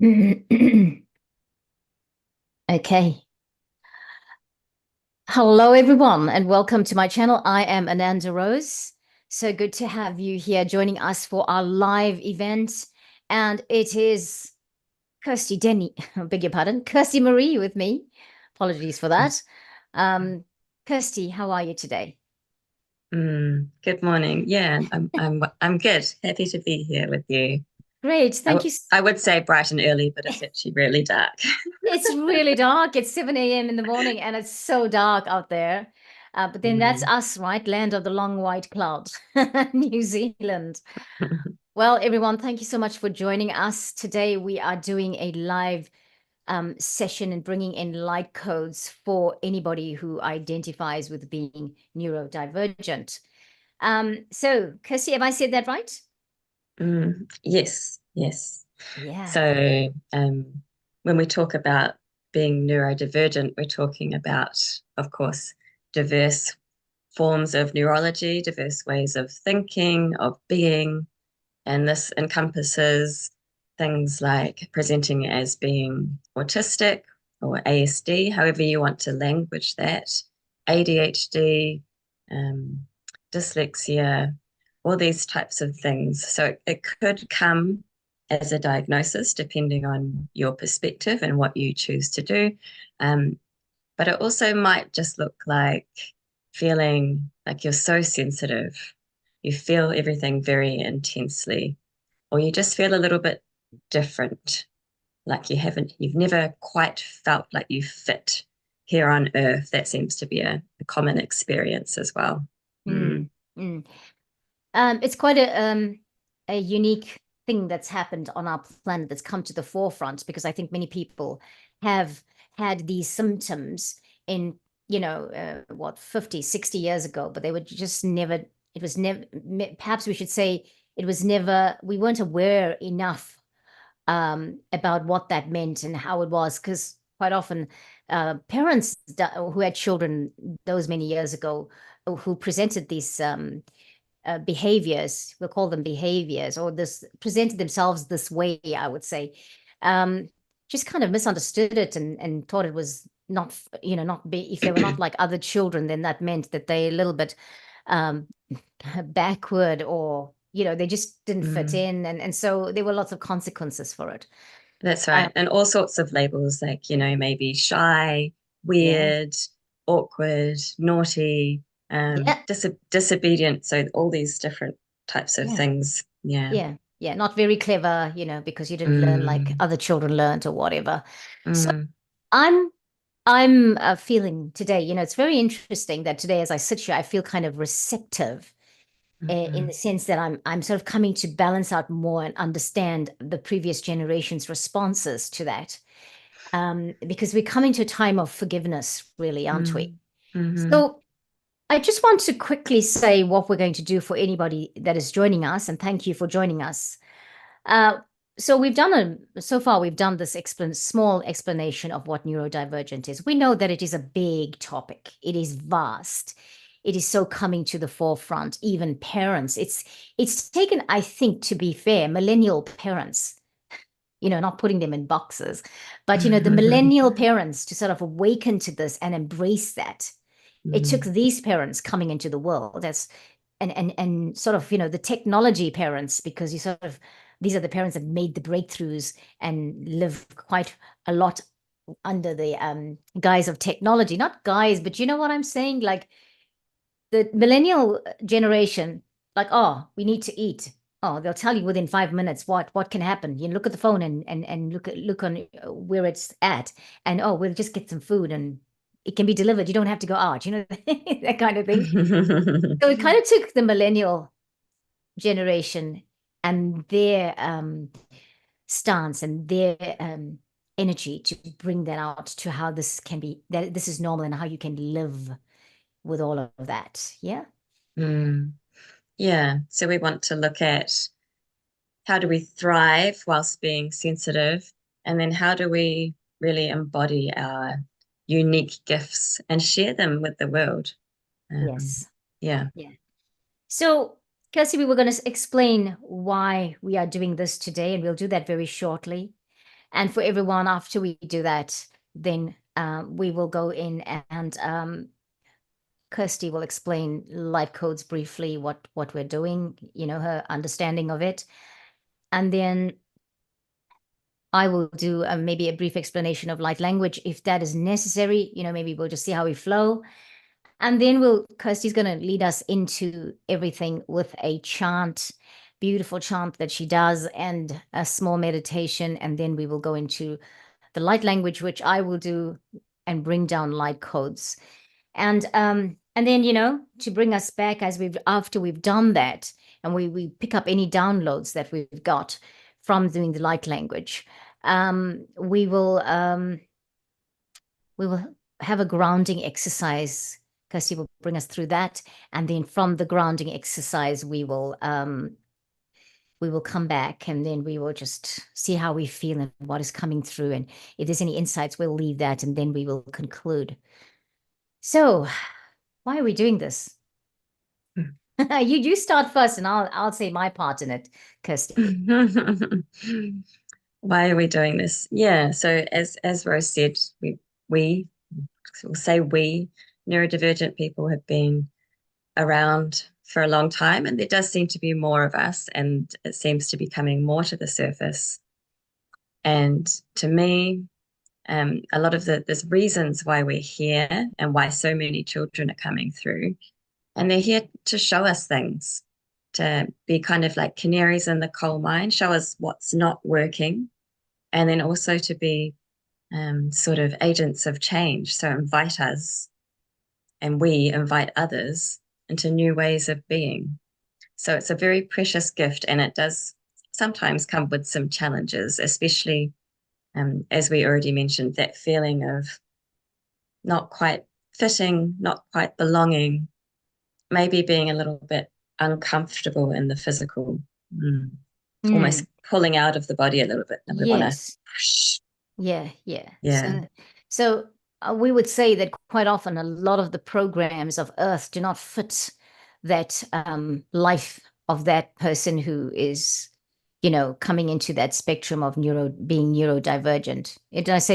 Okay. Hello, everyone, and welcome to my channel. I am Ananda Rose. So good to have you here joining us for our live event. And it is I beg your pardon, Kirsty Marie with me. Apologies for that. Um, Kirsty, how are you today? Good morning. Yeah, I'm good. Happy to be here with you. Great. I, Thank w you. I would say bright and early, but it's actually really dark. It's really dark. It's 7 a.m. in the morning and it's so dark out there. But then that's Mm. us, right? Land of the long white clouds, New Zealand. Well, everyone, thank you so much for joining us. Today, we are doing a live session and bringing in light codes for anybody who identifies with being neurodivergent. So, Kirsty, have I said that right? Yes, yes. Yeah. So, when we talk about being neurodivergent, we're talking about, of course, diverse forms of neurology, diverse ways of thinking, of being, and this encompasses things like presenting as being autistic or ASD, however you want to language that, ADHD, um, dyslexia, all these types of things. So it could come as a diagnosis depending on your perspective and what you choose to do. Um, but it also might just look like feeling like you're so sensitive. You feel everything very intensely, or you just feel a little bit different, like you've never quite felt like you fit here on earth. That seems to be a common experience as well. Mm. Mm, mm. It's quite a unique thing that's happened on our planet that's come to the forefront because I think many people have had these symptoms in, 50, 60 years ago, but they were just never, it was never, perhaps we should say it was never, we weren't aware enough about what that meant and how it was, because quite often parents who had children those many years ago who presented these behaviors, we'll call them behaviors, or this presented themselves this way, I would say, um, just kind of misunderstood it and thought it was not, not be, if they were not like other children, then that meant that they a little bit um, backward or, they just didn't fit Mm. in. And so there were lots of consequences for it. That's Um, right. And all sorts of labels like, maybe shy, yeah, weird, awkward, naughty, yeah, disobedient. So all these different types of yeah, things. Yeah. yeah, yeah. Not very clever, because you didn't learn like Mm, other children learned or whatever. So mm, I'm I'm feeling today, it's very interesting that today, as I sit here, I feel kind of receptive in mhm, the sense that I'm sort of coming to balance out more and understand the previous generation's responses to that. Because we're coming to a time of forgiveness, really, aren't we? mm, mhm, So I just want to quickly say what we're going to do for anybody that is joining us, and thank you for joining us. Uh, so so far we've done this small explanation of what neurodivergent is. We know that it is a big topic. It is vast. It is so coming to the forefront. Even parents, it's taken, I think, to be fair, millennial parents, not putting them in boxes, but the millennial parents to sort of awaken to this and embrace that. It took mm, these parents coming into the world as and sort of the technology parents, because you sort of these are the parents that made the breakthroughs and live quite a lot under the guise of technology, not guise, but you know what I'm saying, like the millennial generation, like, oh, we need to eat. Oh, they'll tell you within 5 minutes what can happen. You look at the phone and look on where it's at, and oh, we'll just get some food and it can be delivered. You don't have to go out, that kind of thing. So it kind of took the millennial generation and their stance and their energy to bring that out to how this can be, that this is normal and how you can live with all of that. Yeah. mm. Yeah. So we want to look at how do we thrive whilst being sensitive, and then how do we really embody our unique gifts and share them with the world. Um, Yes. yeah. Yeah. So, Kelsey, we were going to explain why we are doing this today, and we'll do that very shortly. And for everyone, after we do that, then we will go in and Kirsty will explain light codes briefly, what we're doing, her understanding of it. And then I will do maybe a brief explanation of light language if that is necessary. Maybe we'll just see how we flow. And then Kirsty's going to lead us into everything with a chant, beautiful chant that she does, and a small meditation. And then we will go into the light language, which I will do and bring down light codes. And then, to bring us back after we've done that, and we pick up any downloads that we've got from doing the light language, we will have a grounding exercise. Kirsty will bring us through that, and then from the grounding exercise, we will come back, and then we will just see how we feel and what is coming through, and if there's any insights, we'll leave that, and then we will conclude. So, why are we doing this? You start first, and I'll say my part in it, Kirsty. Why are we doing this? Yeah. So as Rose said, we neurodivergent people have been around for a long time, and there does seem to be more of us, and it seems to be coming more to the surface. And to me, a lot of there's reasons why we're here and why so many children are coming through. And they're here to show us things, to be kind of like canaries in the coal mine, show us what's not working, and then also to be sort of agents of change. So invite us, and we invite others into new ways of being. So it's a very precious gift, and it does sometimes come with some challenges, especially as we already mentioned, that feeling of not quite fitting, not quite belonging, maybe being a little bit uncomfortable in the physical, almost pulling out of the body a little bit. And we want to push. Yeah. Yeah. So we would say that quite often a lot of the programs of Earth do not fit that life of that person who is, coming into that spectrum of being neurodivergent.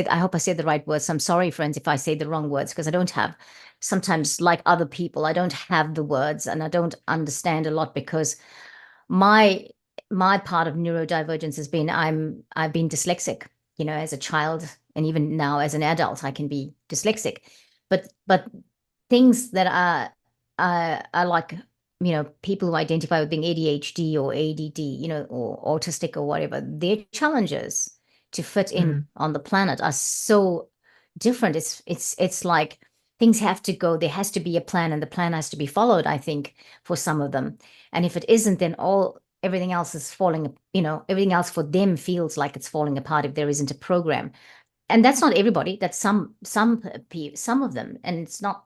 I hope I said the right words. I'm sorry, friends, if I say the wrong words, because I don't have, sometimes like other people, I don't have the words, and I don't understand a lot, because my part of neurodivergence has been I've been dyslexic, as a child, and even now as an adult, I can be dyslexic. But things that are like, people who identify with being ADHD or ADD, or autistic or whatever, their challenges to fit in on the planet are so different. It's like things have to go, there has to be a plan, and the plan has to be followed, I think, for some of them. And if it isn't, then everything else is falling, everything else for them feels like it's falling apart if there isn't a program. And that's not everybody, that's some of them. And it's not,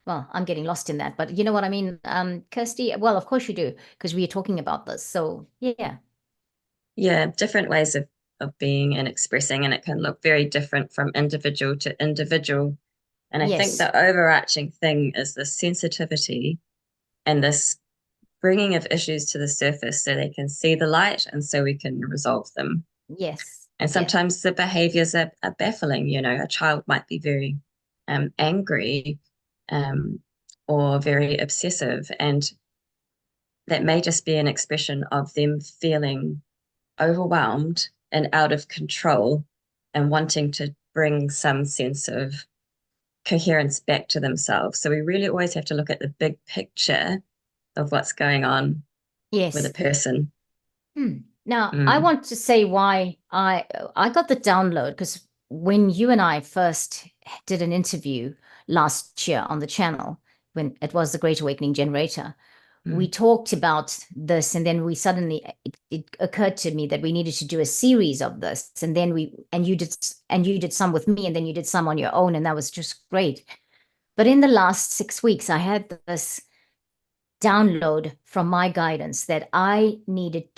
well, I'm getting lost in that, but you know what I mean, Kirsty? Well, of course you do, because we are talking about this. So yeah. Yeah, different ways of being and expressing, and it can look very different from individual to individual. And I think the overarching thing is the sensitivity and this bringing of issues to the surface so they can see the light, and so we can resolve them. Yes. And sometimes the behaviors are baffling. A child might be very angry or very obsessive, and that may just be an expression of them feeling overwhelmed and out of control and wanting to bring some sense of coherence back to themselves. So we really always have to look at the big picture of what's going on with a person. Now, I want to say why I got the download, because when you and I first did an interview last year on the channel, when it was the Great Awakening Generator, we talked about this, and then we suddenly, it occurred to me that we needed to do a series of this, and then you did some with me, and then you did some on your own, and that was just great. But in the last 6 weeks, I had this download from my guidance that I needed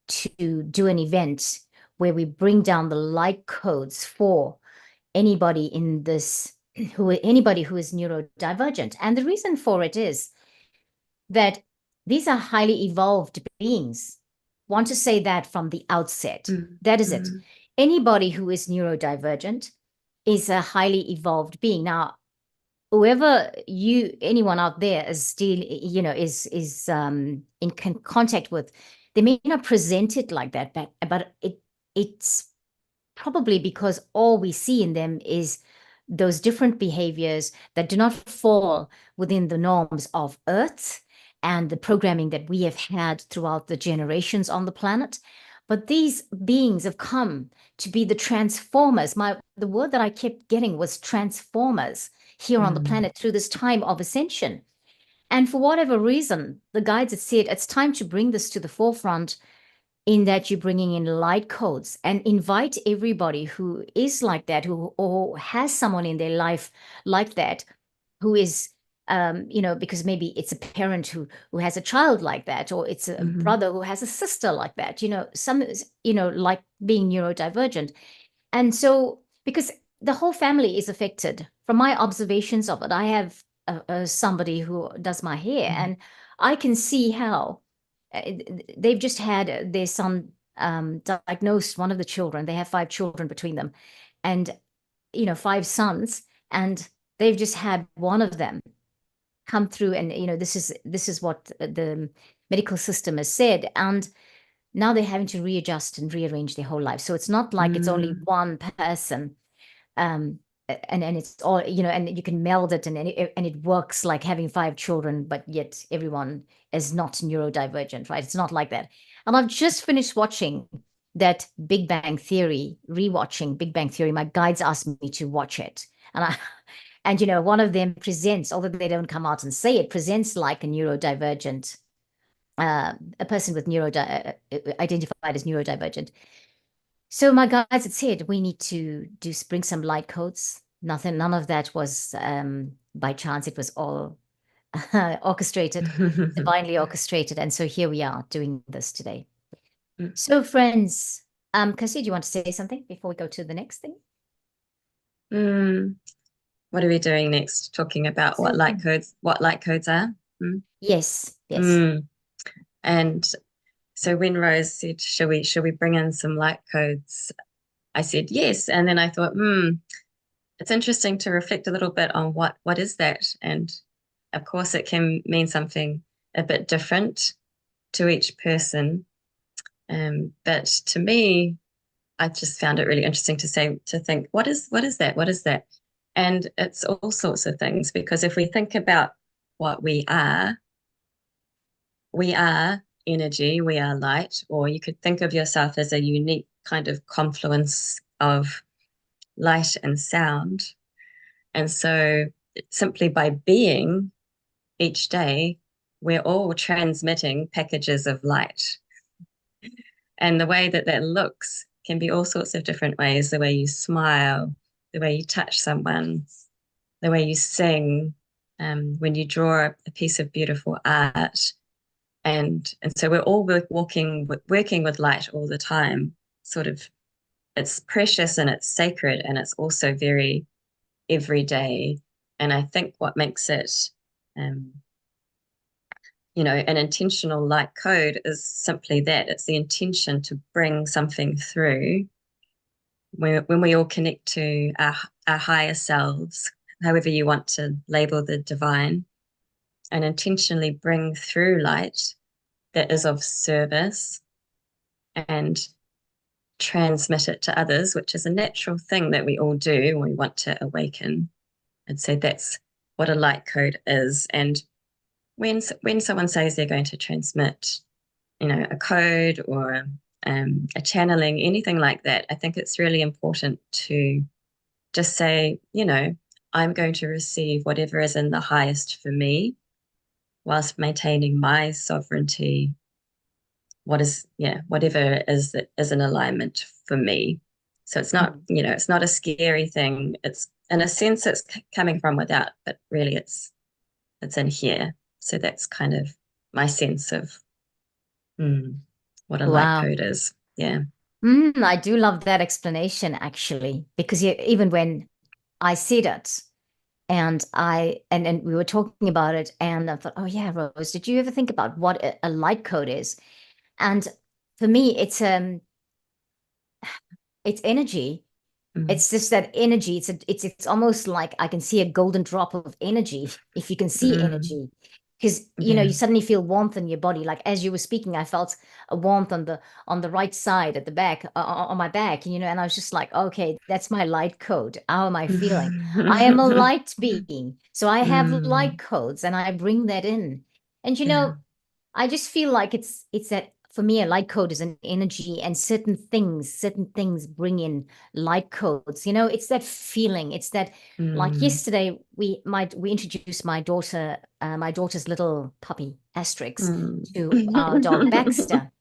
to do an event where we bring down the light codes for anybody in this, anybody who is neurodivergent. And the reason for it is that these are highly evolved beings. want to say that from the outset. Mm. That is it. Mm. Anybody who is neurodivergent is a highly evolved being. Now, whoever anyone out there is still, is in contact with, they may not present it like that, but it's probably because all we see in them is those different behaviors that do not fall within the norms of Earth and the programming that we have had throughout the generations on the planet. But these beings have come to be the transformers. The word that I kept getting was transformers here on the Mm. planet through this time of ascension. And for whatever reason, the guides had said it's time to bring this to the forefront, in that you're bringing in light codes, and invite everybody who is like that, who or has someone in their life like that, who is, because maybe it's a parent who has a child like that, or it's a Mm-hmm. brother who has a sister like that, some, like being neurodivergent. And so, because the whole family is affected, from my observations of it, I have somebody who does my hair, Mm. and I can see how uh, they've just had their son diagnosed, one of the children. They have 5 children between them, and 5 sons, and they've just had one of them come through, and this is what the medical system has said, and now they're having to readjust and rearrange their whole life. So it's not like it's only Mm. one person, um, and it's all, and you can meld it, and it works like having 5 children, but yet everyone is not neurodivergent, right? It's not like that. And I've just finished watching that Big Bang Theory, rewatching Big Bang Theory. My guides asked me to watch it, and one of them presents, although they don't come out and say it, presents like a neurodivergent, a person with identified as neurodivergent. So my guides had said we need to bring some light codes. None of that was by chance. It was all orchestrated, divinely orchestrated. And so here we are doing this today. So friends, Kirsty, do you want to say something before we go to the next thing? Mm. What are we doing next? Talking about So what light codes are? Mm. yes, yes. Mm. And so when Rose said, "Shall we bring in some light codes?" I said yes, and then I thought, it's interesting to reflect a little bit on what is that, and of course it can mean something a bit different to each person. But to me, I just found it really interesting to think, what is that? What is that? And it's all sorts of things, because if we think about what we are energy, we are light, or you could think of yourself as a unique kind of confluence of light and sound. And so simply by being each day, we're all transmitting packages of light. And the way that that looks can be all sorts of different ways: the way you smile, the way you touch someone, the way you sing, when you draw a piece of beautiful art. And so we're all working with light all the time. Sort of, it's precious and it's sacred, and it's also very everyday. And I think what makes it, um, an intentional light code is simply that. It's the intention to bring something through when we all connect to our higher selves, however you want to label the divine, and intentionally bring through light that is of service and transmit it to others, which is a natural thing that we all do when we want to awaken. And so that's what a light code is. And when someone says they're going to transmit, a code or a channeling, anything like that, I think it's really important to just say, I'm going to receive whatever is in the highest for me, whilst maintaining my sovereignty. Whatever is that is in alignment for me. So it's not, it's not a scary thing. It's, in a sense, it's coming from without, but really it's in here. So that's kind of my sense of what a light Wow. code is. Yeah. I do love that explanation, actually, because even when I said it, and we were talking about it, and I thought, oh yeah, Rose, did you ever think about what a light code is? And for me, it's energy. It's just that energy. It's almost like I can see a golden drop of energy if you can see Mm. energy. Because you Yeah. suddenly feel warmth in your body. Like as you were speaking, I felt a warmth on the right side at the back, on my back, and I was just like, okay, that's my light code. How am I feeling? I am a light being. So I have light Mm. codes and I bring that in. And Yeah. I just feel like it's that for me, a light code is an energy, and certain things bring in light codes. It's that feeling. It's that like Mm. yesterday we introduced my daughter's little puppy Asterix to our dog Mm. Baxter.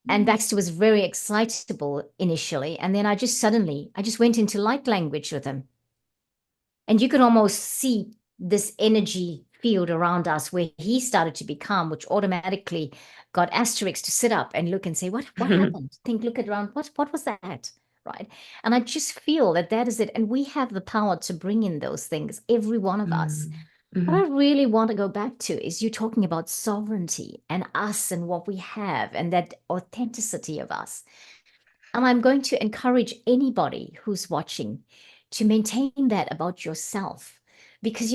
And Baxter was very excitable initially, and then I just went into light language with him. And you could almost see this energy field around us where he started to be calm, which automatically got Asterix to sit up and look and say, what happened? Look at around, what was that? Right. And I just feel that is it. And we have the power to bring in those things, every one of us. Mm. What Mhm. I really want to go back to is you talking about sovereignty and us and what we have and that authenticity of us. And I'm going to encourage anybody who's watching to maintain that about yourself because,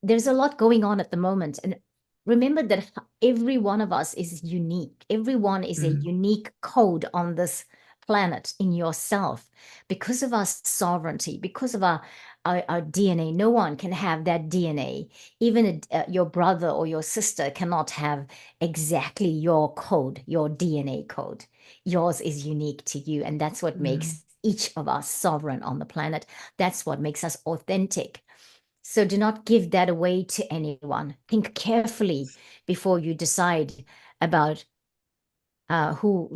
there's a lot going on at the moment. And remember that every one of us is unique. Everyone is a Mm. unique code on this planet in yourself because of our sovereignty, because of our DNA. No one can have that DNA. Even your brother or your sister cannot have exactly your code, your DNA code. Yours is unique to you. And that's what Mm. makes each of us sovereign on the planet. That's what makes us authentic. So do not give that away to anyone. Think carefully before you decide about who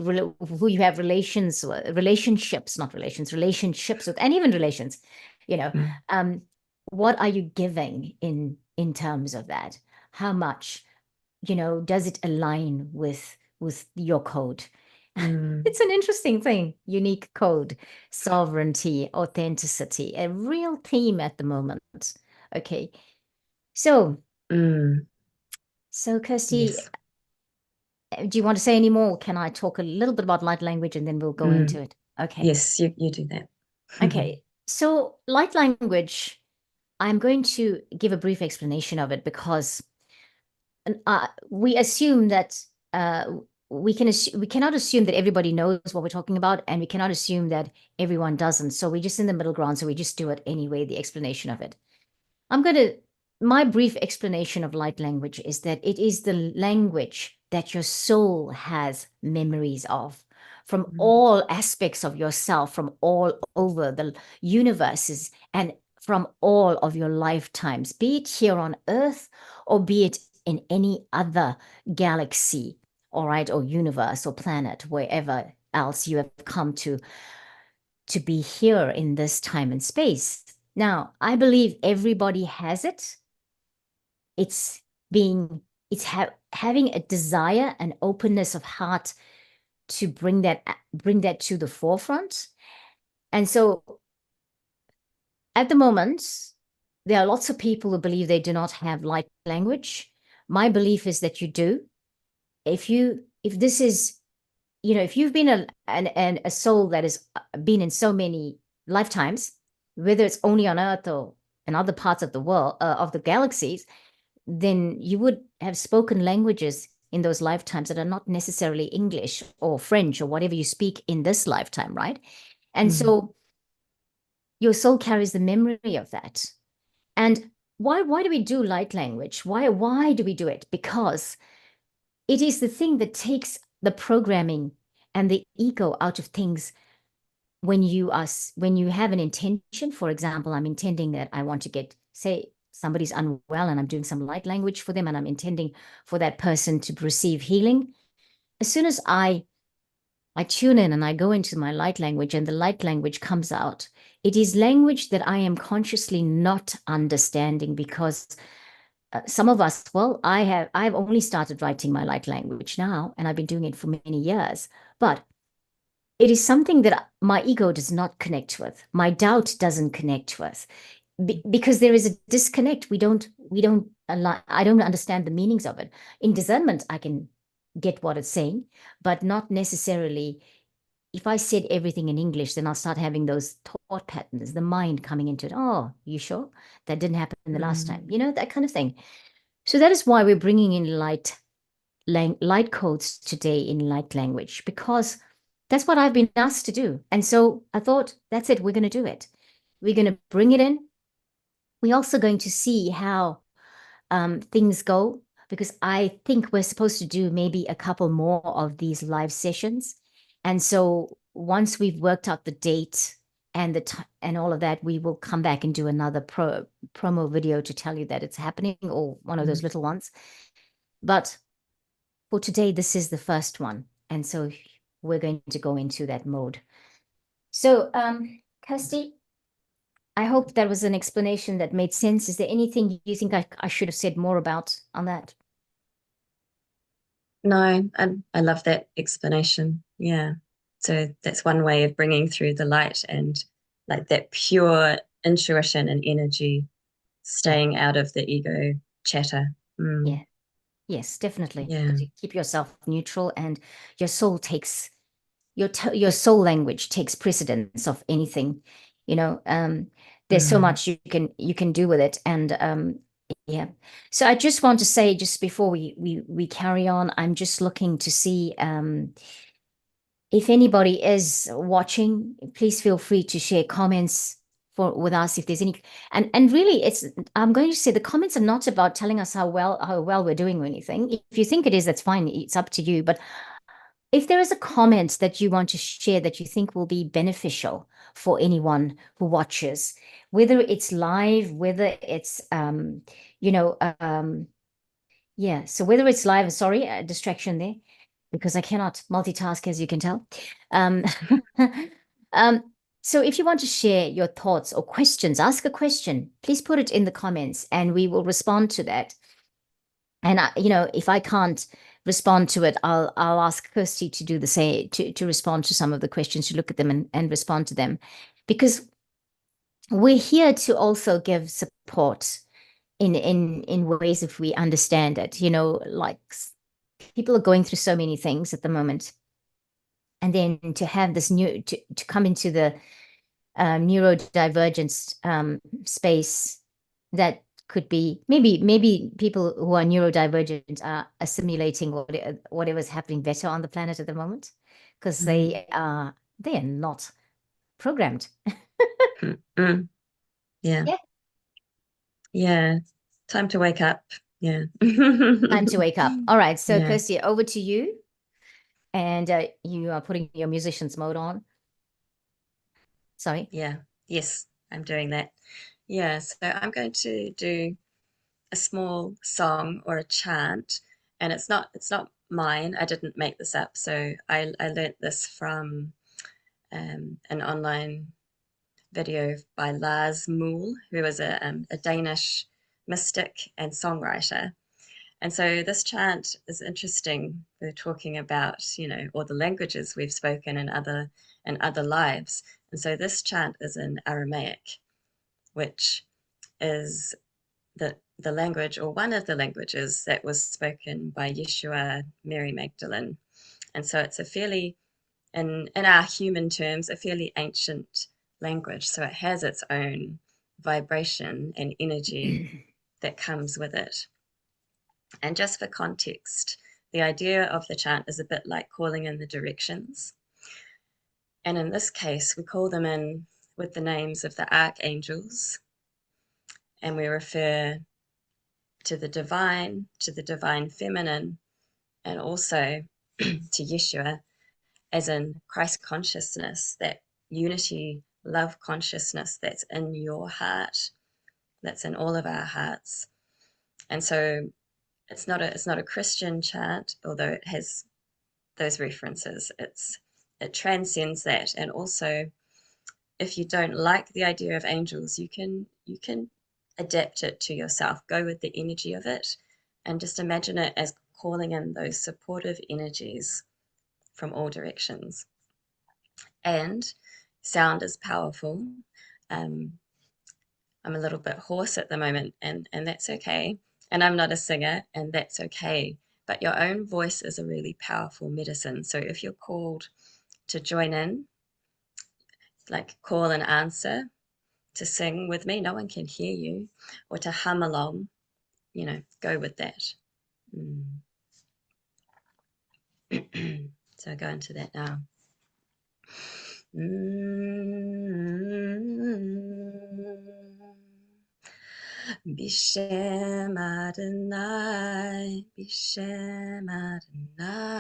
you have relationships, not relations, relationships with, and even relations. You know, Mm. um, what are you giving in terms of that? How much? Does it align with your code? Mm. It's an interesting thing. Unique code, sovereignty, authenticity, a real theme at the moment. Okay. So, Mm. so Kirsty, Yes. do you want to say any more? Can I talk a little bit about light language and then we'll go Mm. into it? Okay. Yes, you do that. Okay. So, light language, I'm going to give a brief explanation of it because we assume that we cannot assume that everybody knows what we're talking about, and we cannot assume that everyone doesn't. So we're just in the middle ground. So we just do it anyway, the explanation of it. I'm going to, my brief explanation of light language is that it is the language that your soul has memories of from Mm. all aspects of yourself, from all over the universes, and from all of your lifetimes, be it here on Earth or be it in any other galaxy, all right, or universe or planet, wherever else you have come to be here in this time and space. Now, I believe everybody has it. It's being, having a desire and openness of heart to bring that to the forefront. And so at the moment, there are lots of people who believe they do not have light language. My belief is that you do. If this is, if you've been a soul that has been in so many lifetimes, whether it's only on Earth or in other parts of the world, of the galaxies, then you would have spoken languages in those lifetimes that are not necessarily English or French or whatever you speak in this lifetime, right? And Mm. so your soul carries the memory of that. And why do we do light language? Why do we do it? Because it is the thing that takes the programming and the ego out of things when you have an intention. For example, I'm intending that I want to get, say, somebody's unwell and I'm doing some light language for them and I'm intending for that person to receive healing. As soon as I tune in and I go into my light language and the light language comes out, it is language that I am consciously not understanding because some of us, well, I've only started writing my light language now and I've been doing it for many years, but it is something that my ego does not connect with. My doubt doesn't connect with because there is a disconnect. We don't I don't understand the meanings of it. In discernment, I can get what it's saying, but not necessarily. If I said everything in English, then I'll start having those thought patterns, the mind coming into it. Oh, you sure? That didn't happen the last time. That kind of thing. So that is why we're bringing in light codes today in light language, because that's what I've been asked to do. And so I thought, that's it. We're going to do it. We're going to bring it in. We're also going to see how things go, because I think we're supposed to do maybe a couple more of these live sessions. And so once we've worked out the date and and all of that, we will come back and do another promo video to tell you that it's happening, or one of those little ones. But for today, this is the first one. And so we're going to go into that mode. So, Kirsty, I hope that was an explanation that made sense. Is there anything you think I should have said more about on that? No, I love that explanation. Yeah. So that's one way of bringing through the light and like that pure intuition and energy, staying out of the ego chatter. Yeah. Yes, definitely. Yeah. Because you keep yourself neutral, and your soul takes your soul language takes precedence of anything. There's so much you can do with it. And yeah. So I just want to say, just before we carry on, I'm just looking to see if anybody is watching, please feel free to share comments with us if there's any. And really, I'm going to say the comments are not about telling us how well we're doing or anything. If you think it is, that's fine. It's up to you. But if there is a comment that you want to share that you think will be beneficial for anyone who watches, whether it's live, whether it's yeah. So whether it's live, sorry, a distraction there, because I cannot multitask, as you can tell. Um, so if you want to share your thoughts or questions, ask a question, please put it in the comments and we will respond to that. And if I can't respond to it, I'll ask Kirsty to do the same, to respond to some of the questions, to look at them and respond to them, because we're here to also give support in ways if we understand it. Like people are going through so many things at the moment, and then to have this to come into the neurodivergence space, that could be maybe people who are neurodivergent are assimilating whatever's happening better on the planet at the moment, because they are not programmed. Yeah. Yeah. Time to wake up. Yeah. Time to wake up. All right. So, Yeah. Kirsty, over to you. And you are putting your musician's mode on. Sorry. Yeah. Yes, I'm doing that. Yeah. So I'm going to do a small song or a chant, and it's not mine. I didn't make this up. So I learnt this from an online video by Lars Muhl, who is a Danish mystic and songwriter. And so this chant is interesting. We're talking about, all the languages we've spoken in other lives. And so this chant is in Aramaic, which is the language, or one of the languages that was spoken by Yeshua, Mary Magdalene. And so it's a fairly, in our human terms, a fairly ancient language. So it has its own vibration and energy that comes with it. And just for context, the idea of the chant is a bit like calling in the directions. And in this case, we call them in with the names of the archangels, and we refer to the divine feminine, and also to Yeshua as in Christ consciousness, that unity, love consciousness that's in your heart, that's in all of our hearts. And so it's not a Christian chant, although it has those references. It transcends that. And also, if you don't like the idea of angels, you can adapt it to yourself. Go with the energy of it, and just imagine it as calling in those supportive energies from all directions. And sound is powerful. I'm a little bit hoarse at the moment, and that's okay. And I'm not a singer, and that's okay. but your own voice is a really powerful medicine. So if you're called to join in, like call and answer, to sing with me, no one can hear you, or to hum along, go with that. So go into that now. Bishem Adonai, Bishem Adonai,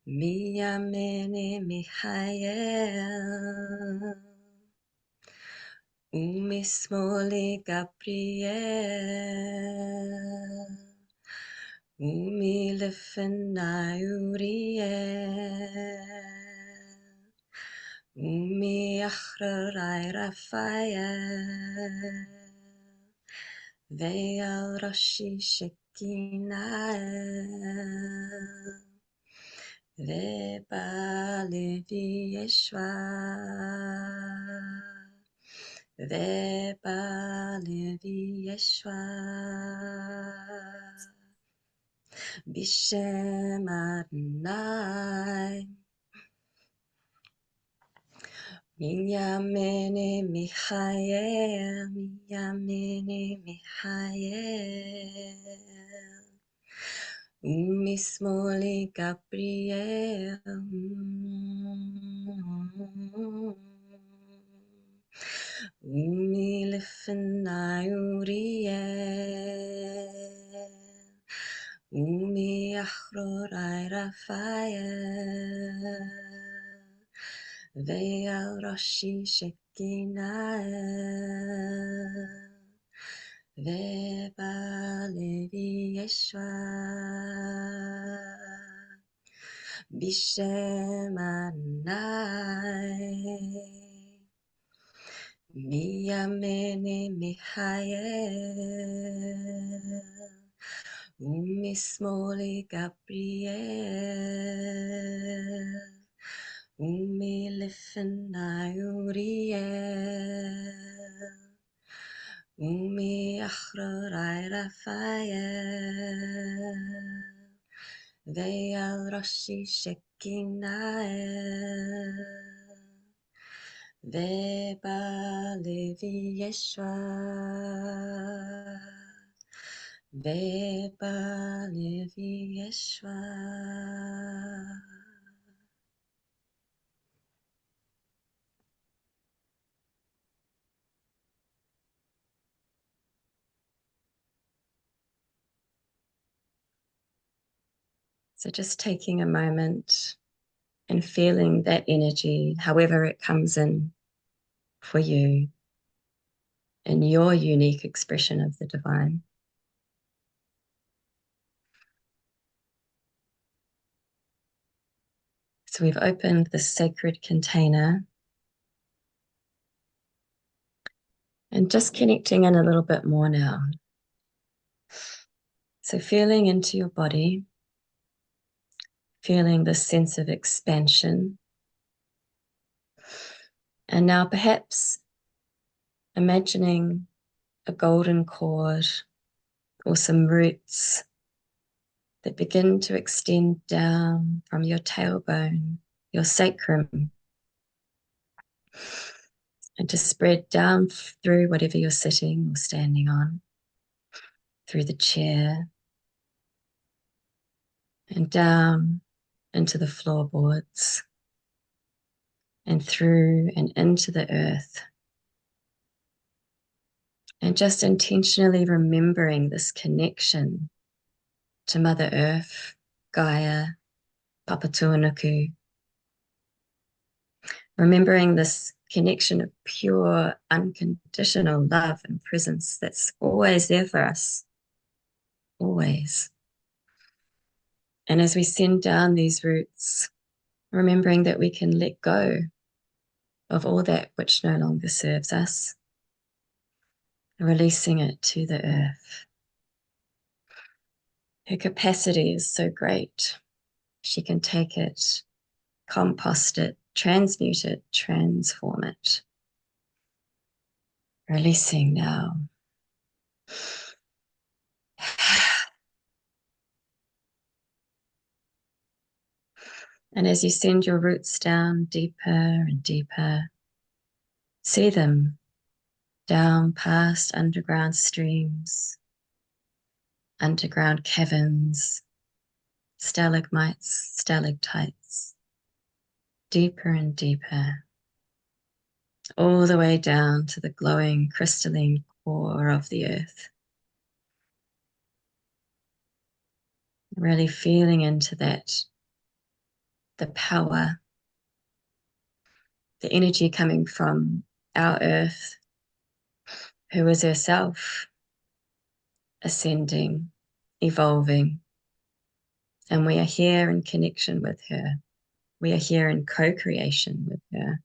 Miyamene Michael, Umismoli Gabriel, Umilefenai Uriel, Umiachrarai Raphael, Ve'al Roshi Shekinah, Ve'ba Levi Yeshua, Ve'ba Levi Yeshua, Bishem Adonai, Minyamene Michael, Minyamene Michael, Umismoli Gabriel, Umilefenai Uriel, Umiachrorai Raphael, Ve'al Roshi Shekinah, Ve'ba Levi Yeshua, Bishem Adonai, Miyamene Michael, Umismoli Gabriel, Umilefenai Uriel, Umiachrorai Raphael, Ve'al Roshi Shekinah, Ve'ba Levi Yeshua, Ve'ba Levi Yeshua. So just taking a moment and feeling that energy, however it comes in for you, in your unique expression of the divine. So we've opened the sacred container and just connecting in a little bit more now. So feeling into your body, feeling this sense of expansion. And now perhaps imagining a golden cord or some roots that begin to extend down from your tailbone, your sacrum, and to spread down through whatever you're sitting or standing on, through the chair, and down into the floorboards, and through and into the earth. And just intentionally remembering this connection to Mother Earth, Gaia, Papatuanuku. Remembering this connection of pure, unconditional love and presence that's always there for us, always. And as we send down these roots, remembering that we can let go of all that which no longer serves us, releasing it to the earth. Her capacity is so great. She can take it, compost it, transmute it, transform it. Releasing now. And as you send your roots down deeper and deeper, see them down past underground streams, underground caverns, stalagmites, stalactites, deeper and deeper, all the way down to the glowing crystalline core of the earth. Really feeling into that, the power, the energy coming from our earth, who is herself ascending, evolving, and we are here in connection with her. We are here in co-creation with her.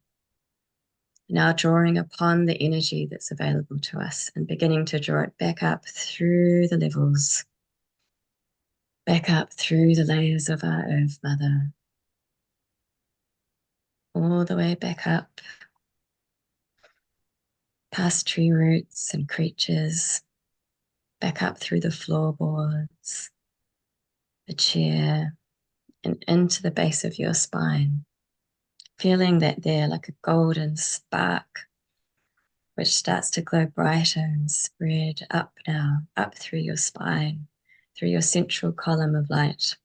Now drawing upon the energy that's available to us and beginning to draw it back up through the levels, back up through the layers of our Earth Mother, all the way back up, past tree roots and creatures, back up through the floorboards, the chair, and into the base of your spine, feeling that there like a golden spark which starts to glow brighter and spread up now, up through your spine, through your central column of light,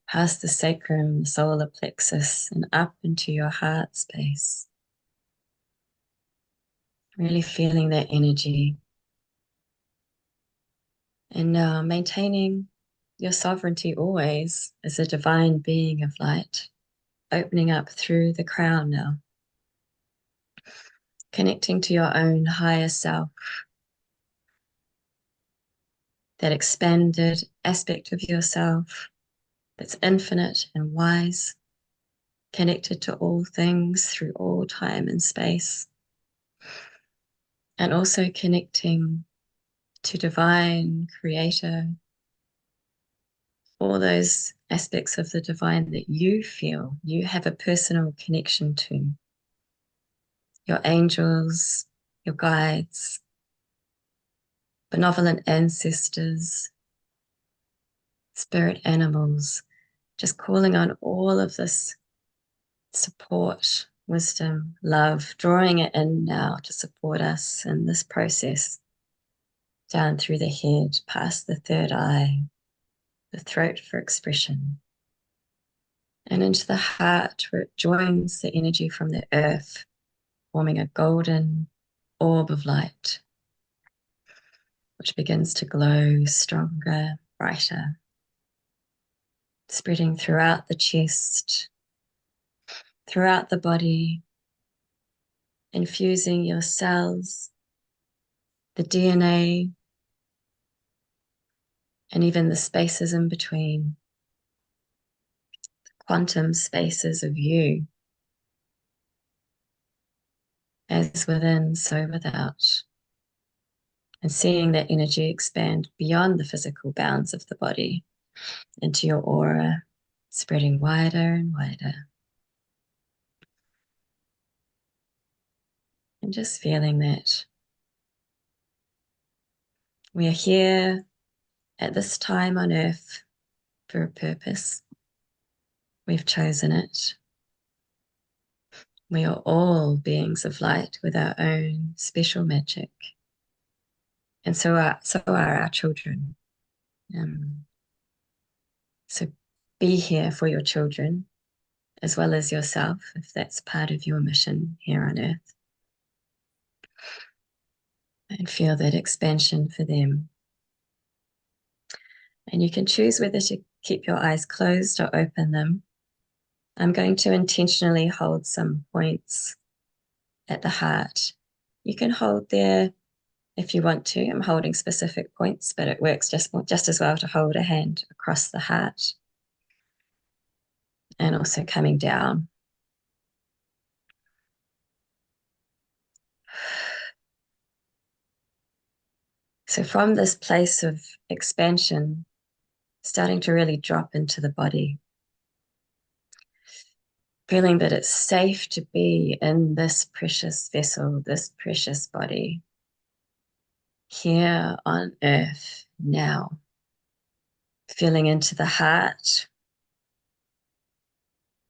past the sacrum, the solar plexus, and up into your heart space. Really feeling that energy. And now maintaining your sovereignty always as a divine being of light, opening up through the crown now, connecting to your own higher self, that expanded aspect of yourself that's infinite and wise, connected to all things through all time and space, and also connecting to divine creator, all those aspects of the divine that you feel you have a personal connection to, your angels, your guides, benevolent ancestors, spirit animals, just calling on all of this support, wisdom, love, drawing it in now to support us in this process, down through the head, past the third eye, the throat for expression, and into the heart where it joins the energy from the earth, forming a golden orb of light, which begins to glow stronger, brighter, spreading throughout the chest, throughout the body, infusing your cells, the DNA, and even the spaces in between, the quantum spaces of you, as within, so without, and seeing that energy expand beyond the physical bounds of the body into your aura, spreading wider and wider. And just feeling that we are here at this time on earth for a purpose. We've chosen it. We are all beings of light with our own special magic. And so are our children. So be here for your children as well as yourself, if that's part of your mission here on earth. And feel that expansion for them. And you can choose whether to keep your eyes closed or open them. I'm going to intentionally hold some points at the heart. You can hold there if you want to. I'm holding specific points, but it works just as well to hold a hand across the heart and also coming down. So from this place of expansion, starting to really drop into the body, feeling that it's safe to be in this precious vessel, this precious body, here on earth now. feeling into the heart,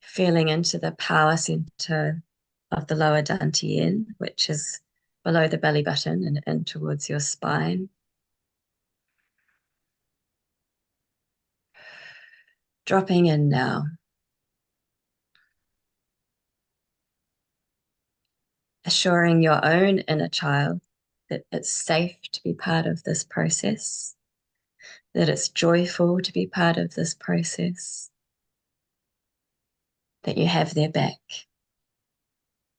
feeling into the power center of the lower dantian, which is below the belly button and in towards your spine. Dropping in now. Assuring your own inner child that it's safe to be part of this process, that it's joyful to be part of this process, that you have their back.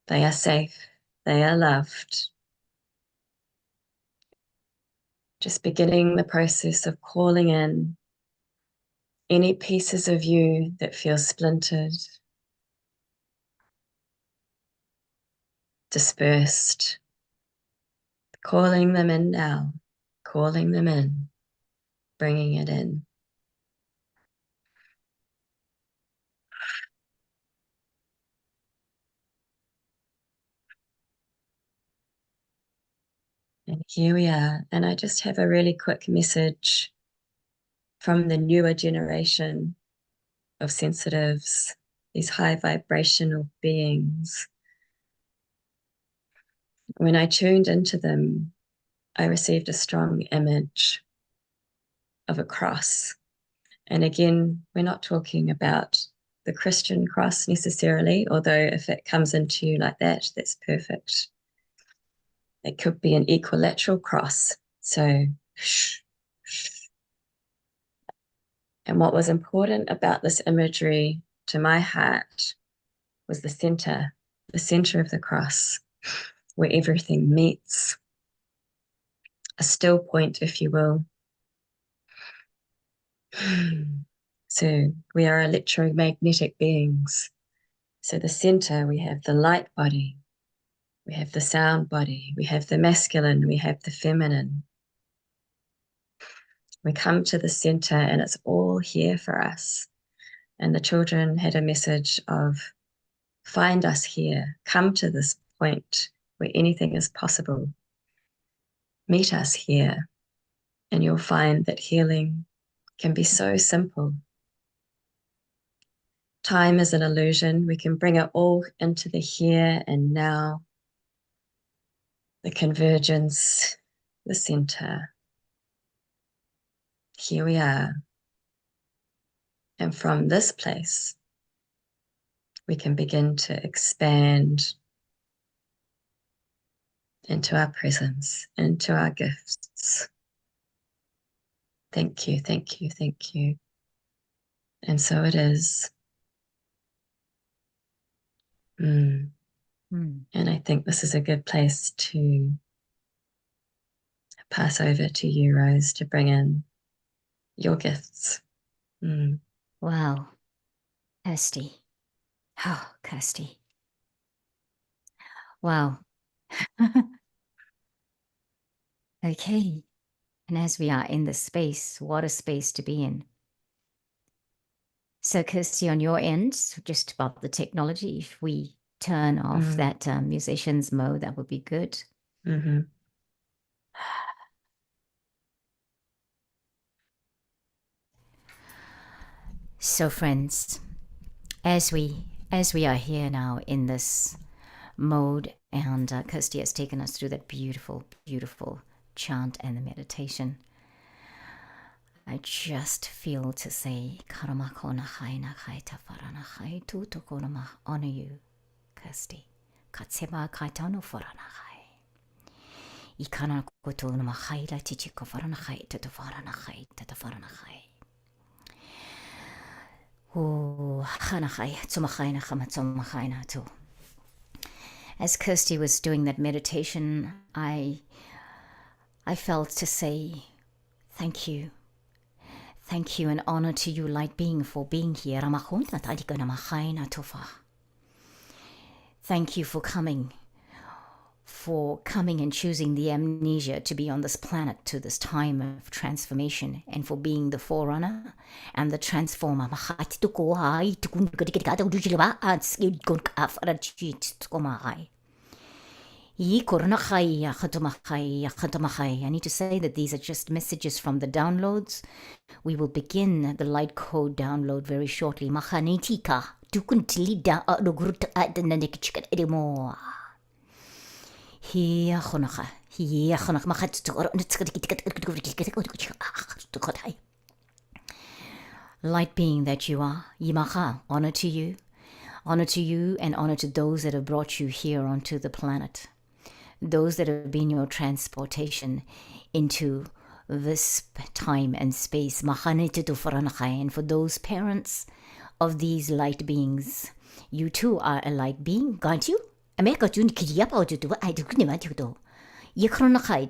They are safe, they are loved. Just beginning the process of calling in any pieces of you that feel splintered, dispersed, calling them in now, calling them in, bringing it in. And here we are. And I just have a really quick message from the newer generation of sensitives, these high vibrational beings. When I tuned into them, I received a strong image of a cross. And again, we're not talking about the Christian cross necessarily, although if it comes into you like that, that's perfect. It could be an equilateral cross. So, and what was important about this imagery to my heart was the center of the cross, where everything meets, a still point, if you will. So we are electromagnetic beings. So the center, we have the light body, we have the sound body, we have the masculine, we have the feminine. We come to the center and it's all here for us. And the children had a message of, find us here, come to this point where anything is possible. Meet us here, and you'll find that healing can be so simple. Time is an illusion. We can bring it all into the here and now, the convergence, the center. Here we are. And from this place, we can begin to expand into our presence, into our gifts. Thank you, thank you, thank you. And so it is. And I think this is a good place to pass over to you, Rose, to bring in your gifts. Wow. Kirsty. Oh, Kirsty. Wow. Okay. And as we are in this space, what a space to be in. So, Kirsty, on your end, just about the technology, if we turn off that musician's mode, that would be good. So, friends, as we are here now in this mode, and Kirsty has taken us through that beautiful, beautiful chant and the meditation, I just feel to say, honor you, Kirsty. Katseba kaitano foranahai. Ikana koto no mahaira tichiko foranahai to foranahai to foranahai. Oh, hanahai, tumahaina hamatsumahina too. As Kirsty was doing that meditation, I felt to say, thank you. Thank you and honor to you, light being, for being here. Thank you for coming and choosing the amnesia to be on this planet to this time of transformation, and for being the forerunner and the transformer. I need to say that these are just messages from the downloads. We will begin the light code download very shortly. Light being that you are, Yimacha, honor to you. Honor to you and honor to those that have brought you here onto the planet. Those that have been your transportation into this time and space. And for those parents of these light beings, you too are a light being, aren't you?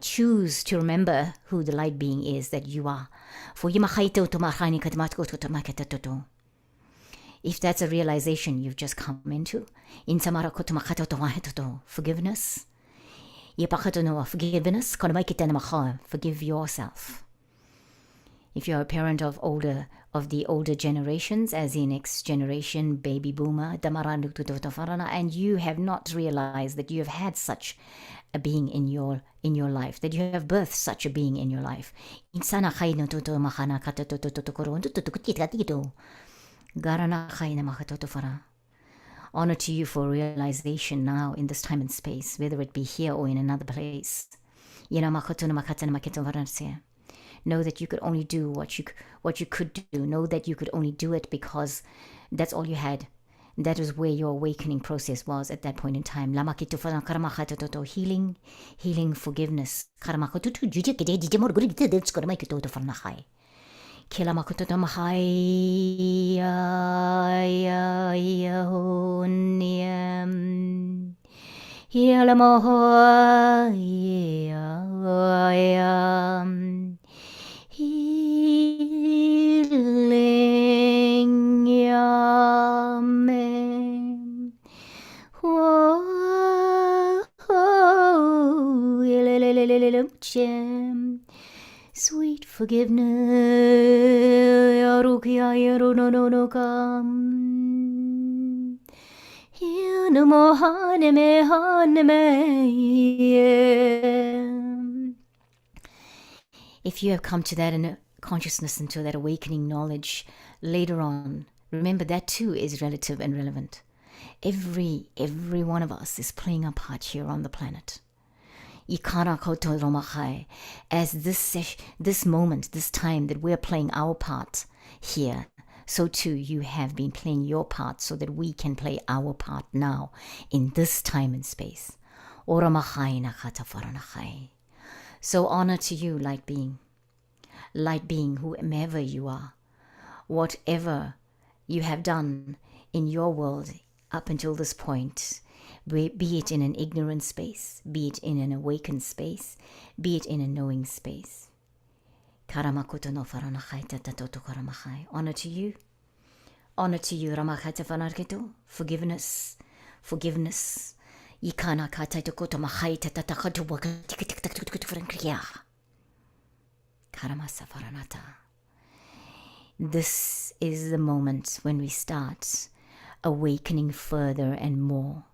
Choose to remember who the light being is that you are. If that's a realization you've just come into, forgiveness, forgive yourself. If you're a parent of the older generations, as in X generation, baby boomer, and you have not realized that you have had such a being in your life, that you have birthed such a being in your life. Honor to you for realization now in this time and space, whether it be here or in another place. Know that you could only do what you could do. Know that you could only do it because that's all you had. That is where your awakening process was at that point in time. Healing, forgiveness. Healing, amen. Sweet forgiveness. If you have come to that in consciousness and to that awakening knowledge later on, remember that too is relative and relevant. Every one of us is playing a part here on the planet. As this moment, this time that we're playing our part here, so too you have been playing your part so that we can play our part now in this time and space. So honor to you, light being, whomever you are, whatever you have done in your world up until this point, be it in an ignorant space, be it in an awakened space, be it in a knowing space. Honor to you. Honor to you. Forgiveness. This is the moment when we start awakening further and more.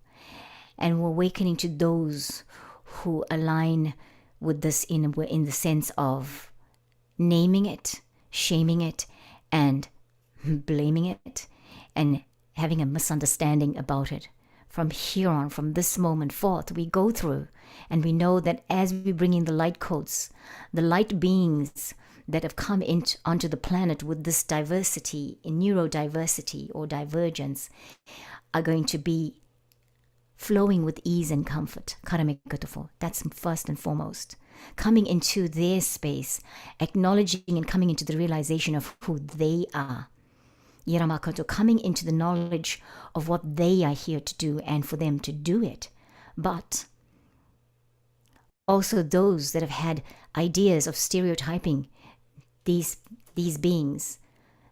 And we're awakening to those who align with this in the sense of naming it, shaming it, and blaming it, and having a misunderstanding about it. From here on, from this moment forth, we go through and we know that as we bring in the light codes, the light beings that have come onto the planet with this diversity, in neurodiversity or divergence, are going to be flowing with ease and comfort. That's first and foremost. Coming into their space, acknowledging and coming into the realization of who they are. Coming into the knowledge of what they are here to do and for them to do it. But also those that have had ideas of stereotyping these beings,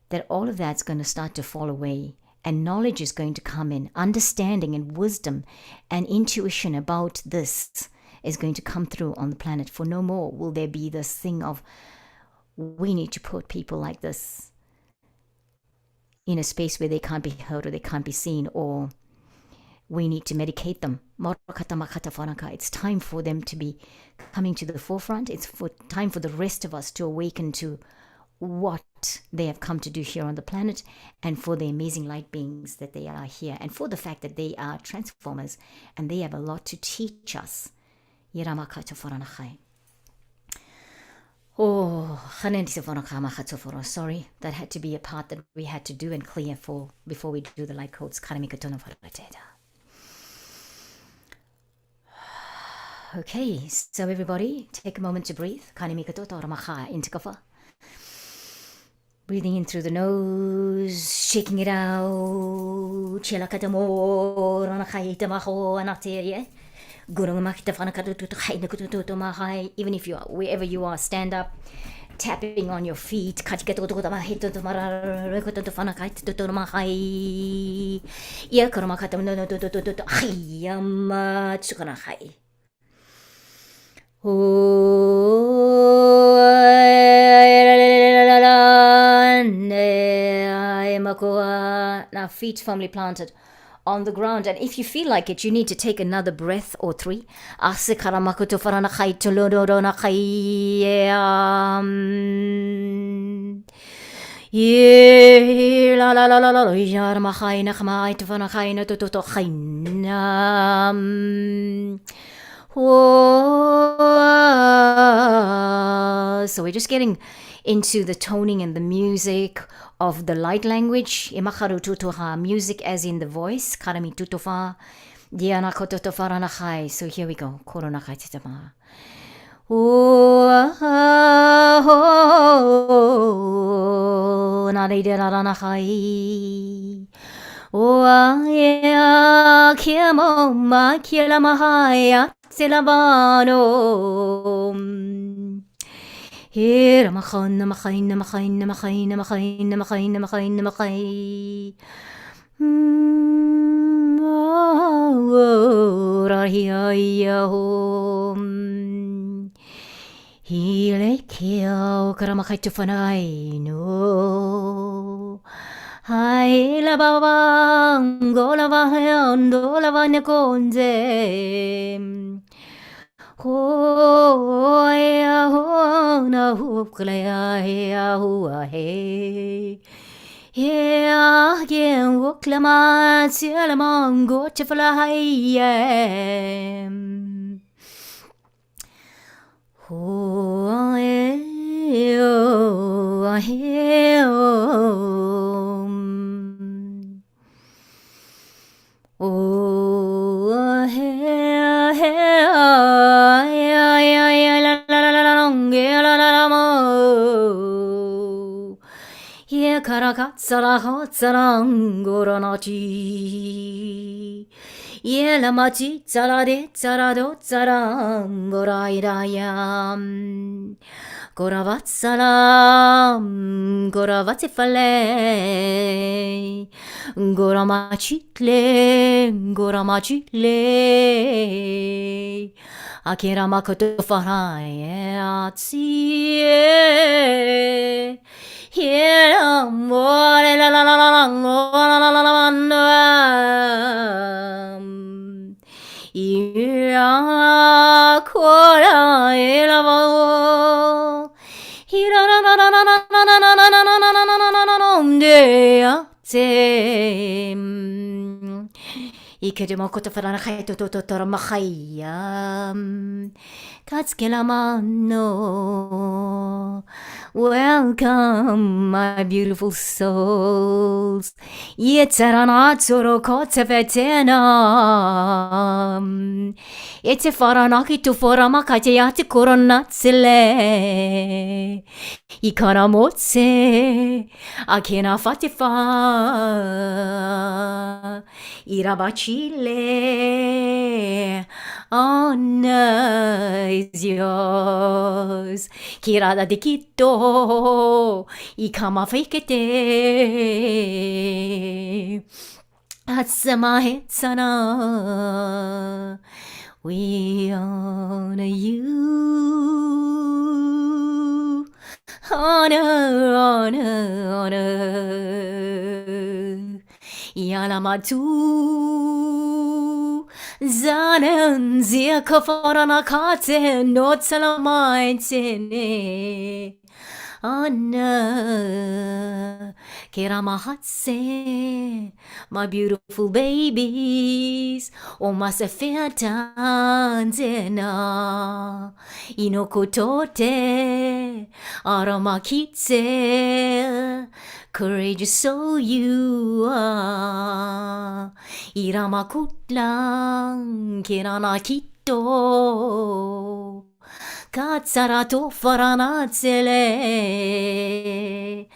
that all of that's going to start to fall away. And knowledge is going to come in. Understanding and wisdom and intuition about this is going to come through on the planet. For no more will there be this thing of, we need to put people like this in a space where they can't be heard or they can't be seen, or we need to medicate them. It's time for them to be coming to the forefront. It's time for the rest of us to awaken to what they have come to do here on the planet, and for the amazing light beings that they are here, and for the fact that they are transformers and they have a lot to teach us. Sorry, that had to be a part that we had to do and clear for before we do the light codes. Okay, so everybody, take a moment to breathe. Breathing in through the nose, shaking it out. Even if you are wherever you are, stand up, tapping on your feet. Now feet firmly planted on the ground, and if you feel like it, you need to take another breath or 3. So we're just getting into the toning and the music of the light language. Music as in the voice. So here we go. Here Hile kio karamakaitu fanai no. Hai la baba ngola vaheondo la vane konze. Ho ya ho na hu klaya ya hu he. Ya gen woklama siala mango chefala hayem. Oh, Yela machi tsarade tsarado tsaram gorairayam goravatsalam goravatsifale goramachitle akira makoto farayatsie Here, more la la la la la la la la la. Ira kora elavo. Ira na na na na na na na na na na na na na na na na. Ikejemo koto farana khaito to to to makhayam. Katsukelamano. Welcome, my beautiful souls. Yetzaranatsuro kotsevetenam. Etsefaranaki to foramakateyati koronatsile. Ikaramotse. Akena fatifa. Irabachile. Honor is yours. Kirada de Kito. Ikama fakete. Atsama hetsana. We honor you. Honor, honor, honor. Yalamatu. Zanen zia kafarana kate not salamaitene. Anna Kiramahatse, my beautiful babies, O Masefiatanzena, Inokotote, Aramakitse, courageous soul you are, Iramakutlang, Kiranakito. Katsarato faranatsele.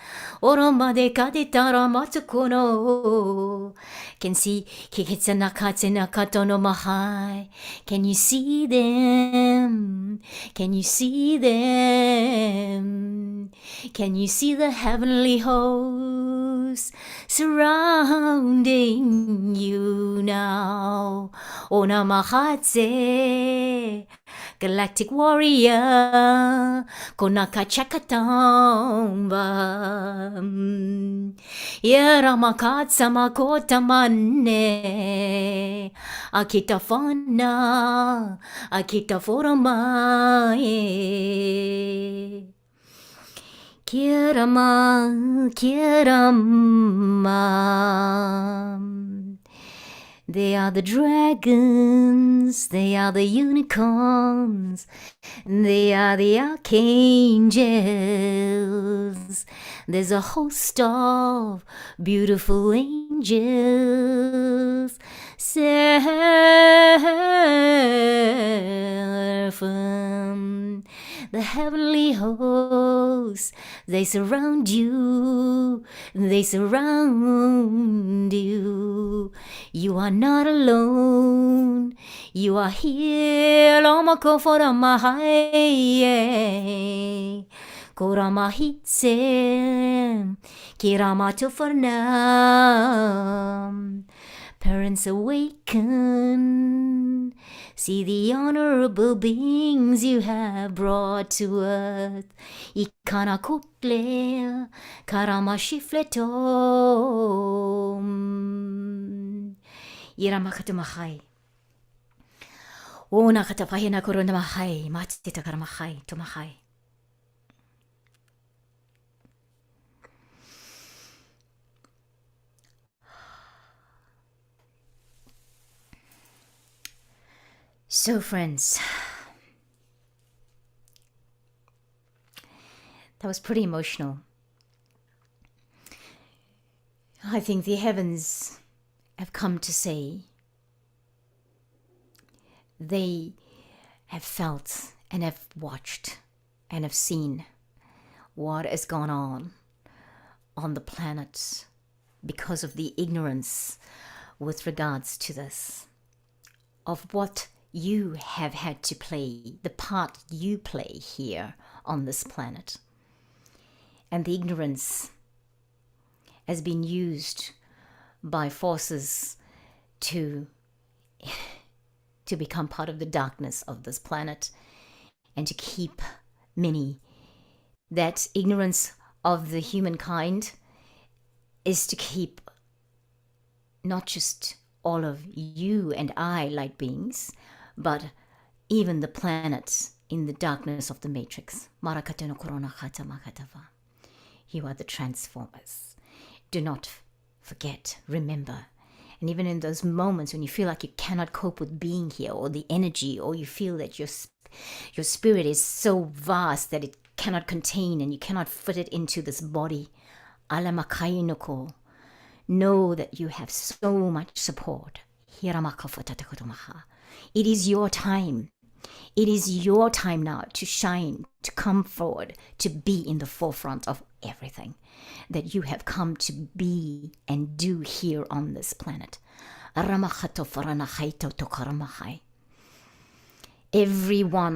Oromade kaditara matsukono. Can see kikitsanakatse nakato no mahai. Can you see them? Can you see them? Can you see the heavenly hosts surrounding you now? Onamahatse. Galactic warrior, konaka chakatamba. Yaramakatsa makota manne. Akita fana, akita foramae. Kirama, kirama. They are the dragons, they are the unicorns, they are the archangels. There's a host of beautiful angels, seraphim. The heavenly hosts, they surround you, they surround you. You are not alone, you are here. Lomako foramahai, koramahitse, kiramato fornam. Parents awaken. See the honorable beings you have brought to earth. Ikana kutle, karamashifletom. Iramakatamahay. O nakatapahina koronamahay, matita karamahay, tumahay. So, friends, that was pretty emotional. I think the heavens have come to say they have felt and have watched and have seen what has gone on the planet because of the ignorance with regards to this, of what you have had to play, the part you play here on this planet. And the ignorance has been used by forces to become part of the darkness of this planet and to keep many. That ignorance of the humankind is to keep not just all of you and I light beings, but even the planet in the darkness of the matrix. You are the transformers. Do not forget, remember. And even in those moments when you feel like you cannot cope with being here, or the energy, or you feel that your spirit is so vast that it cannot contain and you cannot fit it into this body, know that you have so much support. It is your time. It is your time now to shine, to come forward, to be in the forefront of everything that you have come to be and do here on this planet. Everyone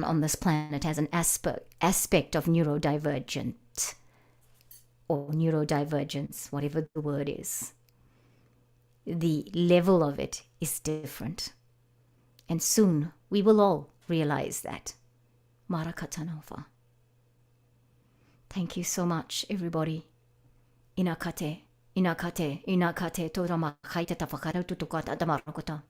on this planet has an aspect of neurodivergent or neurodivergence, whatever the word is. The level of it is different. And soon we will all realize that. Marakatanova. Thank you so much, everybody. Inakate, inakate, inakate, torama kaita tafakara tutukata damarakota.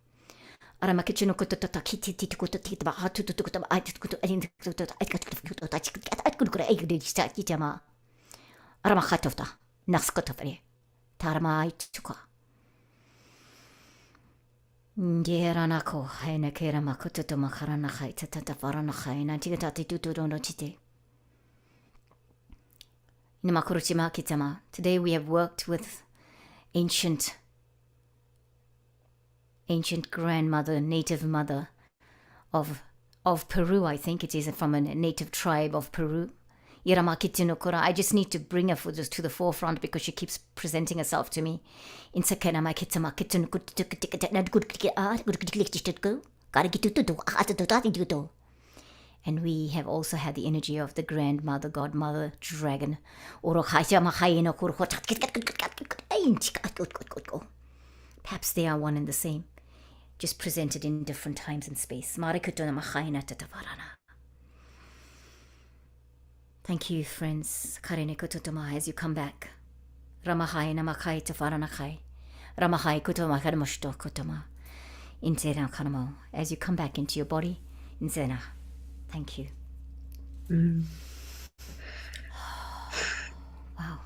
Ngeranako haina kera makoto makarana hai tata farana hai na tiga tati tutu no chite. Namakuruchima kitama. Today we have worked with ancient grandmother, native mother of Peru, I think it is, from a native tribe of Peru. Iramakiti no Kora. I just need to bring her to the forefront because she keeps presenting herself to me. In Sakana Makitama Kitchen. And we have also had the energy of the grandmother, godmother, dragon. Perhaps they are one and the same, just presented in different times and space. Thank you, friends. As you come back. Ramahai namakai tafaranakai. Ramahai kutoma karamoshto kutoma. Inzena kanamo. As you come back into your body, Inzena. Thank you. Wow.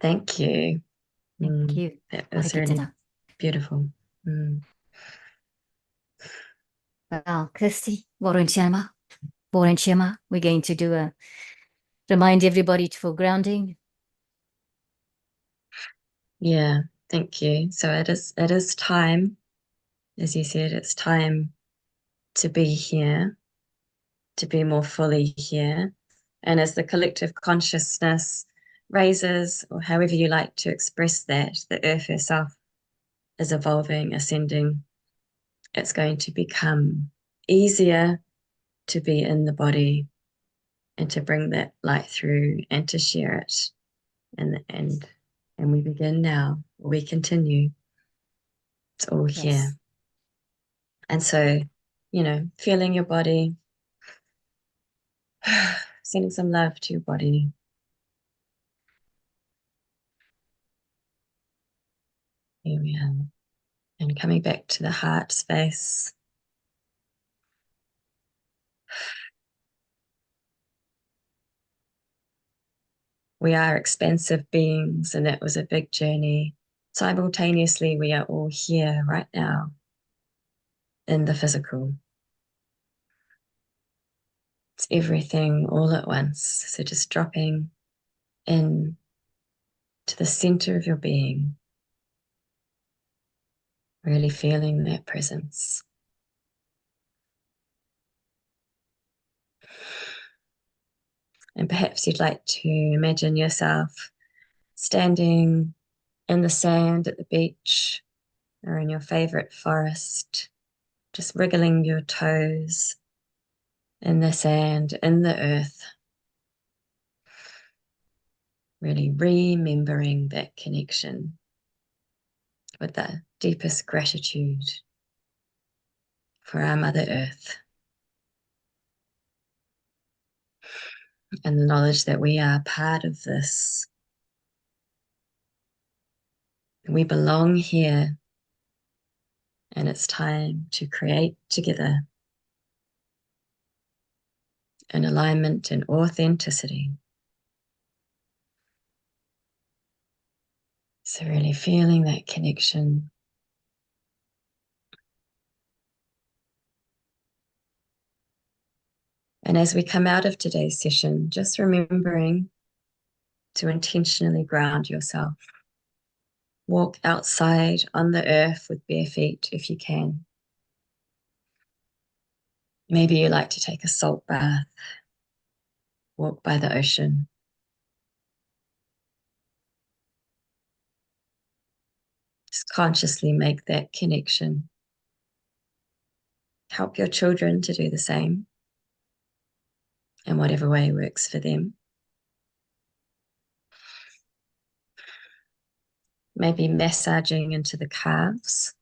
Thank you. Thank you. That was really beautiful. Well, Kirsty, Borenchema, we're going to do remind everybody for grounding. Yeah, thank you. So it is time, as you said, it's time to be here, to be more fully here. And as the collective consciousness raises, or however you like to express that, the earth herself is evolving, ascending. It's going to become easier to be in the body and to bring that light through and to share it. And we begin now. We continue. It's all here. And so, feeling your body, sending some love to your body. Here we are. And coming back to the heart space. We are expansive beings, and that was a big journey. Simultaneously, we are all here right now in the physical. It's everything all at once. So just dropping in to the center of your being, really feeling that presence. And perhaps you'd like to imagine yourself standing in the sand at the beach or in your favorite forest, just wriggling your toes in the sand, in the earth, really remembering that connection with the deepest gratitude for our Mother Earth and the knowledge that we are part of this. We belong here, and it's time to create together in alignment and authenticity. So really feeling that connection. And as we come out of today's session, just remembering to intentionally ground yourself. Walk outside on the earth with bare feet if you can. Maybe you like to take a salt bath, walk by the ocean. Just consciously make that connection. Help your children to do the same in whatever way works for them. Maybe massaging into the calves,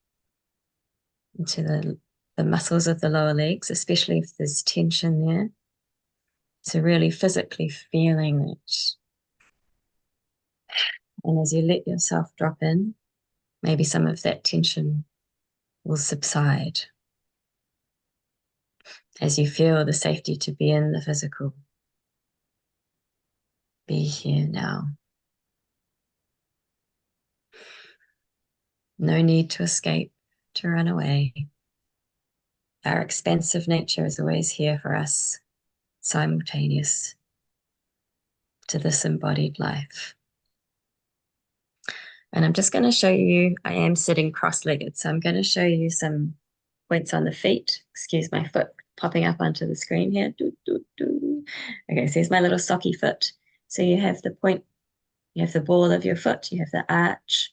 into the muscles of the lower legs, especially if there's tension there. So really physically feeling it. And as you let yourself drop in, maybe some of that tension will subside as you feel the safety to be in the physical. Be here now. No need to escape, to run away. Our expansive nature is always here for us, simultaneous to this embodied life. And I'm just going to show you, I am sitting cross-legged, so I'm going to show you some points on the feet. Excuse my foot popping up onto the screen here. Okay, so here's my little socky foot. So you have the point, you have the ball of your foot, you have the arch.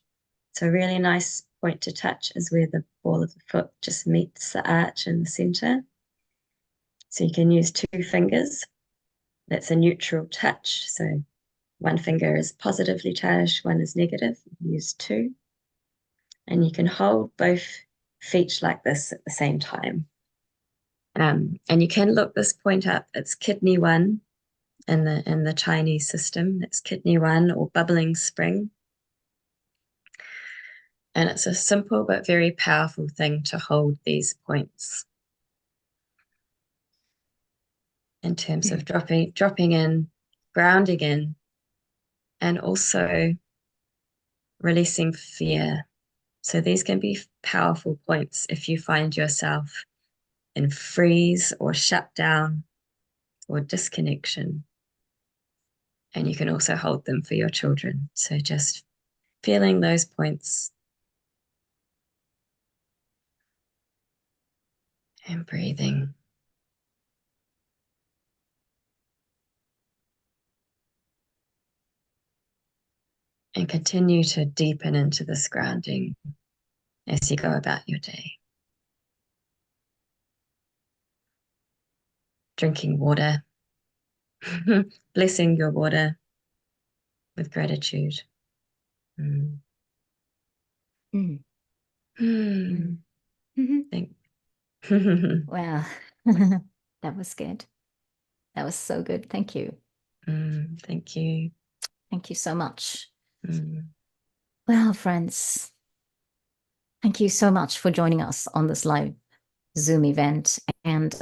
So a really nice point to touch is where the ball of the foot just meets the arch in the center. So you can use 2 fingers. That's a neutral touch. So one finger is positively charged, one is negative. Use 2. And you can hold both feet like this at the same time. And you can look this point up. It's kidney 1 in the Chinese system. It's kidney 1 or bubbling spring. And it's a simple but very powerful thing to hold these points in terms of dropping in, grounding in, and also releasing fear. So these can be powerful points if you find yourself in freeze or shutdown or disconnection. And you can also hold them for your children. So just feeling those points and breathing. And continue to deepen into this grounding as you go about your day. Drinking water, blessing your water with gratitude. Mm. Mm. Mm. Mm. Thank Wow. That was good. That was so good. Thank you. Thank you. Thank you so much. Mm. Well, friends, thank you so much for joining us on this live Zoom event. And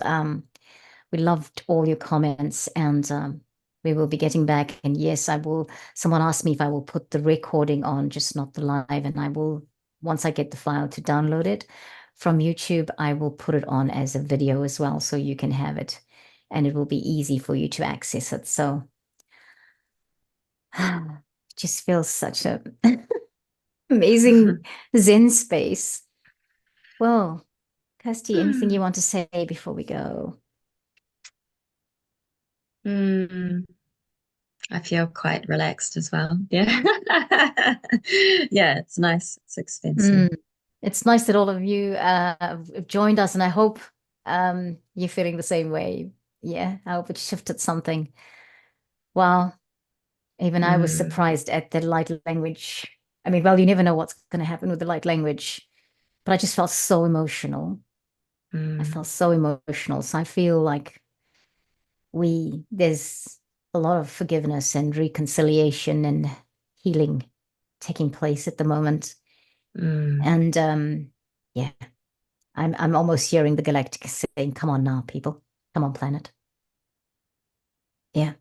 we loved all your comments, and we will be getting back. And yes, I will. Someone asked me if I will put the recording on, just not the live. And I will, once I get the file to download it from YouTube, I will put it on as a video as well, so you can have it, and it will be easy for you to access it. So just feels such a amazing Zen space. Well, Kirsty, anything you want to say before we go? I feel quite relaxed as well. Yeah. Yeah, it's nice. It's expensive. It's nice that all of you have joined us, and I hope you're feeling the same way. Yeah, I hope it shifted something. Wow, even I was surprised at the light language. I mean, well, you never know what's going to happen with the light language, but I just felt so emotional. I felt so emotional. So I feel like there's a lot of forgiveness and reconciliation and healing taking place at the moment. And yeah, I'm almost hearing the galactic saying, "Come on now, people. Come on, planet." Yeah.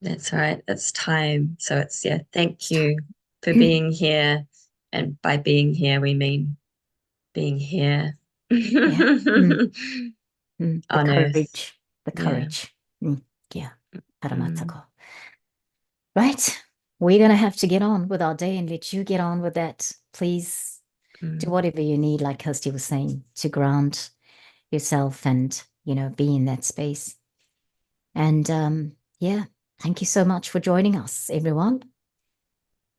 That's right. It's time. So it's, yeah, thank you for being here. And by being here, we mean being here. Yeah. The On Earth. courage. The Yeah. courage. Yeah. Right. We're going to have to get on with our day and let you get on with that. Please do whatever you need, like Kirsty was saying, to ground yourself and, be in that space. And yeah, thank you so much for joining us, everyone.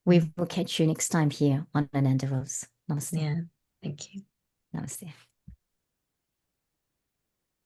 We will catch you next time here on Ananda Rose. Namaste. Yeah. Thank you. Namaste.